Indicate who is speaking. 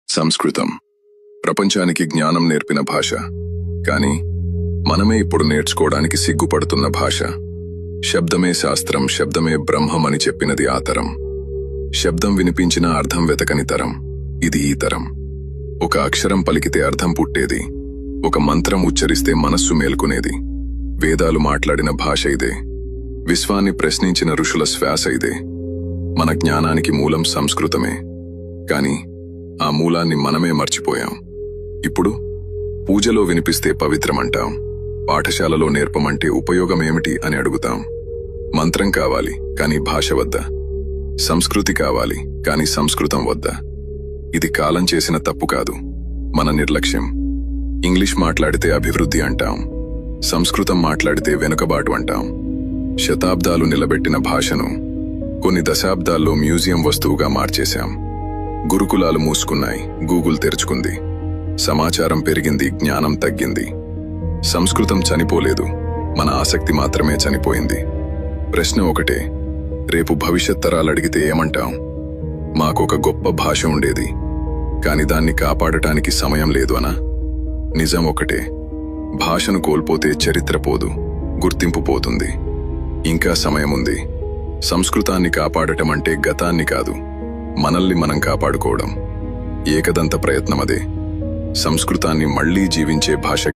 Speaker 1: సంస్కృతం ప్రపంచానికి జ్ఞానం నేర్పిన భాష. కానీ మనమే ఇప్పుడు నేర్చుకోవడానికి సిగ్గుపడుతున్న భాష. శబ్దమే శాస్త్రం, శబ్దమే బ్రహ్మం అని చెప్పినది ఆ తరం. శబ్దం వినిపించిన అర్థం వెతకని తరం ఇది ఈ తరం. ఒక అక్షరం పలికితే అర్థం పుట్టేది, ఒక మంత్రం ఉచ్చరిస్తే మనస్సు మేల్కొనేది. వేదాలు మాట్లాడిన భాష ఇదే, విశ్వాన్ని ప్రశ్నించిన ఋషుల శ్వాస ఇదే. మన జ్ఞానానికి మూలం సంస్కృతమే, కాని ఆ మూలాన్ని మనమే మర్చిపోయాం. ఇప్పుడు పూజలో వినిపిస్తే పవిత్రమంటాం, పాఠశాలలో నేర్పమంటే ఉపయోగమేమిటి అని అడుగుతాం. మంత్రం కావాలి కాని భాష వద్దా, సంస్కృతి కావాలి కాని సంస్కృతం వద్దా. ఇది కాలం చేసిన తప్పు కాదు, మన నిర్లక్ష్యం. ఇంగ్లీష్ మాట్లాడితే అభివృద్ధి అంటాం, సంస్కృతం మాట్లాడితే వెనుకబాటు అంటాం. శతాబ్దాలు నిలబెట్టిన భాషను కొన్ని దశాబ్దాల్లో మ్యూజియం వస్తువుగా మార్చేశాం. గురుకులాలు మూసుకున్నాయి, గూగుల్ తెరుచుకుంది. సమాచారం పెరిగింది, జ్ఞానం తగ్గింది. సంస్కృతం చనిపోలేదు, మన ఆసక్తి మాత్రమే చనిపోయింది. ప్రశ్న ఒకటే, రేపు భవిష్యత్ తరాలు అడిగితే ఏమంటాం? మాకొక గొప్ప భాష ఉండేది, కాని దాన్ని కాపాడటానికి సమయం లేదు అనా? నిజం ఒకటే, భాషను కోల్పోతే చరిత్ర పోదు, గుర్తింపు పోతుంది. ఇంకా సమయముంది. సంస్కృతాన్ని కాపాడటం అంటే గతాన్ని కాదు, మనల్ని మనం కాపాడుకోవడం. ఏకదంత ప్రయత్నమదే సంస్కృతాన్ని మళ్లీ జీవించే భాష.